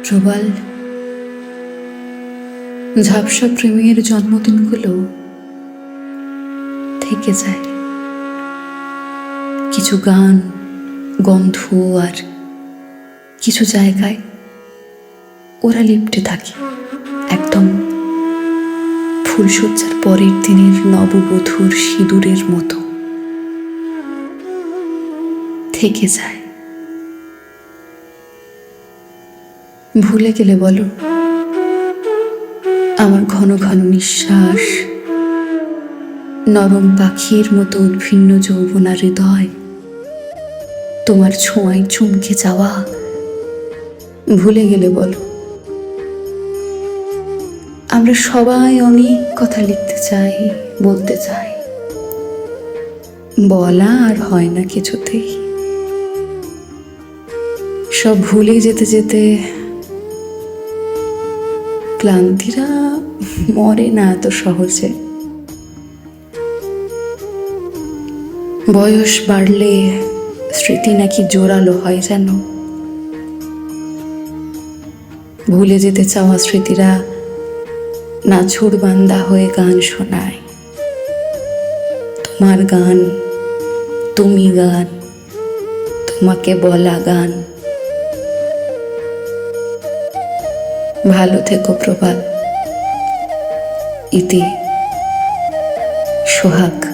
প্রবাল, ঝাপসা প্রেমের জন্মদিনগুলো থেকে যায়। কিছু গান, গন্ধ আর কিছু জায়গায় ওরা লিপ্টে থাকে, একদম ফুলশয্যার পরের দিনের নববধূর সিঁদুরের মতো থেকে যায়। ভুলে গেলে বলো, আমার ঘন ঘন নিঃশ্বাস, নরম পাখির মতো উদ্ভিন্ন যৌবনা হৃদয়, তোমার ছোঁয়ায় চমকে যাওয়া। ভুলে গেলে বলো, আমরা সবাই অনেক কথা লিখতে চাই, বলতে চাই, বলা আর হয় না কিছুতেই। সব ভুলে যেতে যেতে ক্লান্তিরা মরে না এত সহজে। বয়স বাড়লে স্মৃতি নাকি জোরালো হয় যেন। ভুলে যেতে চাওয়া স্মৃতিরা নাছোড় বান্দা হয়ে গান শোনায়। তোমার গান, তুমি গান, তোমাকে বলা গান। ভালো থেকো প্রবাল। ইতি সোহাগ।